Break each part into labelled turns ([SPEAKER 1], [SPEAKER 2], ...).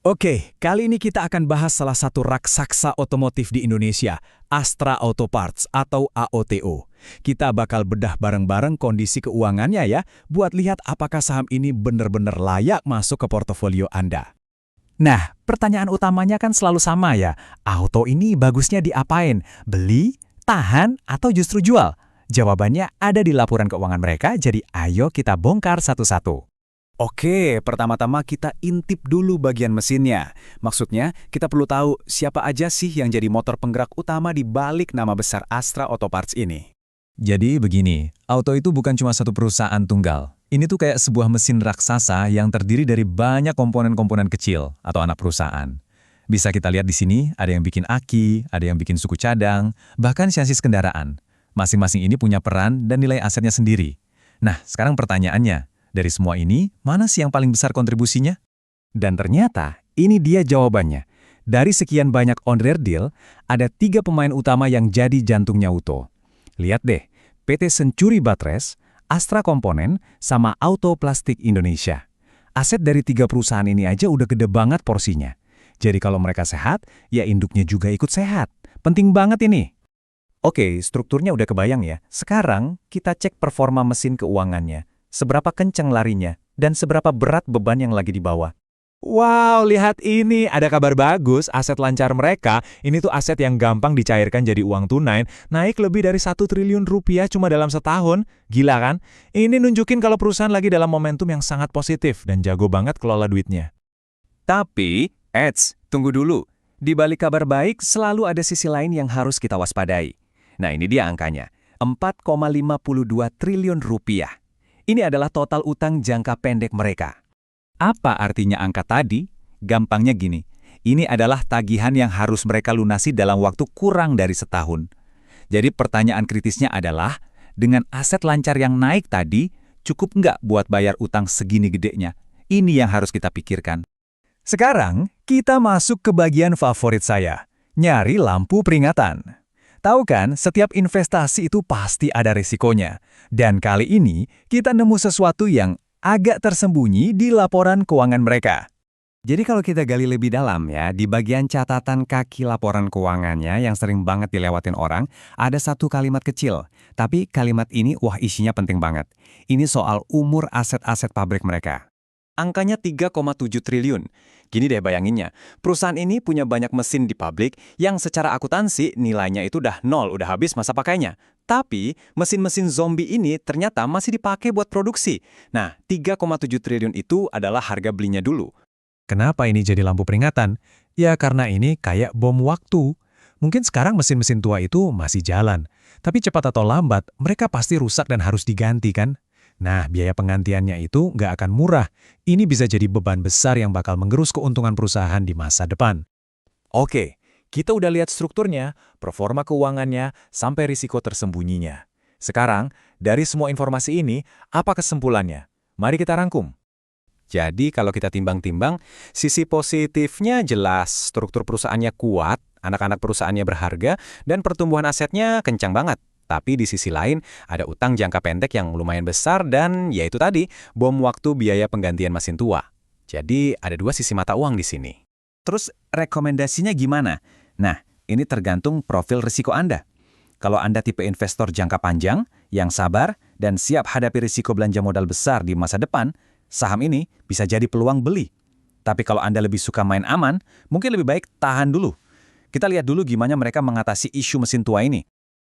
[SPEAKER 1] Oke, kali ini kita akan bahas salah satu raksasa otomotif di Indonesia, Astra Auto Parts atau AOTO. Kita bakal bedah bareng-bareng kondisi keuangannya ya, buat lihat apakah saham ini benar-benar layak masuk ke portofolio Anda. Nah, pertanyaan utamanya kan selalu sama ya, auto ini bagusnya diapain? Beli, tahan, atau justru jual? Jawabannya ada di laporan keuangan mereka, jadi ayo kita bongkar satu-satu. Oke, pertama-tama kita intip dulu bagian mesinnya. Maksudnya, kita perlu tahu siapa aja sih yang jadi motor penggerak utama di balik nama besar Astra Auto Parts ini. Jadi begini, auto itu bukan cuma satu perusahaan tunggal. Ini tuh kayak sebuah mesin raksasa yang terdiri dari banyak komponen-komponen kecil atau anak perusahaan. Bisa kita lihat di sini, ada yang bikin aki, ada yang bikin suku cadang, bahkan chassis kendaraan. Masing-masing ini punya peran dan nilai asetnya sendiri. Nah, sekarang pertanyaannya, dari semua ini, mana sih yang paling besar kontribusinya? Dan ternyata, ini dia jawabannya. Dari sekian banyak on-rare deal, ada 3 pemain utama yang jadi jantungnya Auto. Lihat deh, PT Century Batteries, Astra Komponen, sama Auto Plastik Indonesia. Aset dari 3 perusahaan ini aja udah gede banget porsinya. Jadi kalau mereka sehat, ya induknya juga ikut sehat. Penting banget ini. Oke, strukturnya udah kebayang ya. Sekarang, kita cek performa mesin keuangannya. Seberapa kencang larinya, dan seberapa berat beban yang lagi dibawa. Wow, lihat ini, ada kabar bagus, aset lancar mereka, ini tuh aset yang gampang dicairkan jadi uang tunai, naik lebih dari 1 triliun rupiah cuma dalam setahun. Gila kan? Ini nunjukin kalau perusahaan lagi dalam momentum yang sangat positif, dan jago banget kelola duitnya. Tapi, tunggu dulu. Di balik kabar baik, selalu ada sisi lain yang harus kita waspadai. Nah, ini dia angkanya, 4,52 triliun rupiah. Ini adalah total utang jangka pendek mereka. Apa artinya angka tadi? Gampangnya gini, ini adalah tagihan yang harus mereka lunasi dalam waktu kurang dari setahun. Jadi pertanyaan kritisnya adalah, dengan aset lancar yang naik tadi, cukup nggak buat bayar utang segini gedenya? Ini yang harus kita pikirkan. Sekarang, kita masuk ke bagian favorit saya, nyari lampu peringatan. Tahu kan, setiap investasi itu pasti ada risikonya. Dan kali ini, kita nemu sesuatu yang agak tersembunyi di laporan keuangan mereka. Jadi kalau kita gali lebih dalam ya, di bagian catatan kaki laporan keuangannya yang sering banget dilewatin orang, ada satu kalimat kecil. Tapi kalimat ini, wah isinya penting banget. Ini soal umur aset-aset pabrik mereka. Angkanya 3,7 triliun. Gini deh bayanginnya, perusahaan ini punya banyak mesin di pabrik yang secara akuntansi nilainya itu udah nol, udah habis masa pakainya. Tapi, mesin-mesin zombie ini ternyata masih dipakai buat produksi. Nah, 3,7 triliun itu adalah harga belinya dulu. Kenapa ini jadi lampu peringatan? Ya karena ini kayak bom waktu. Mungkin sekarang mesin-mesin tua itu masih jalan. Tapi cepat atau lambat, mereka pasti rusak dan harus diganti kan? Nah, biaya penggantiannya itu nggak akan murah. Ini bisa jadi beban besar yang bakal menggerus keuntungan perusahaan di masa depan. Oke, kita udah lihat strukturnya, performa keuangannya, sampai risiko tersembunyinya. Sekarang, dari semua informasi ini, apa kesimpulannya? Mari kita rangkum. Jadi, kalau kita timbang-timbang, sisi positifnya jelas, struktur perusahaannya kuat, anak-anak perusahaannya berharga, dan pertumbuhan asetnya kencang banget. Tapi di sisi lain, ada utang jangka pendek yang lumayan besar dan yaitu tadi, bom waktu biaya penggantian mesin tua. Jadi ada 2 sisi mata uang di sini. Terus rekomendasinya gimana? Nah, ini tergantung profil risiko Anda. Kalau Anda tipe investor jangka panjang, yang sabar, dan siap hadapi risiko belanja modal besar di masa depan, saham ini bisa jadi peluang beli. Tapi kalau Anda lebih suka main aman, mungkin lebih baik tahan dulu. Kita lihat dulu gimana mereka mengatasi isu mesin tua ini.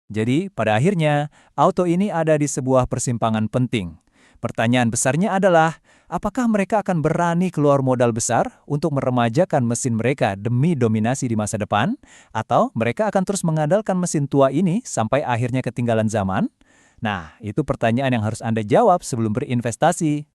[SPEAKER 1] Jadi, pada akhirnya, auto ini ada di sebuah persimpangan penting. Pertanyaan besarnya adalah, apakah mereka akan berani keluar modal besar untuk meremajakan mesin mereka demi dominasi di masa depan? Atau mereka akan terus mengandalkan mesin tua ini sampai akhirnya ketinggalan zaman? Nah, itu pertanyaan yang harus Anda jawab sebelum berinvestasi.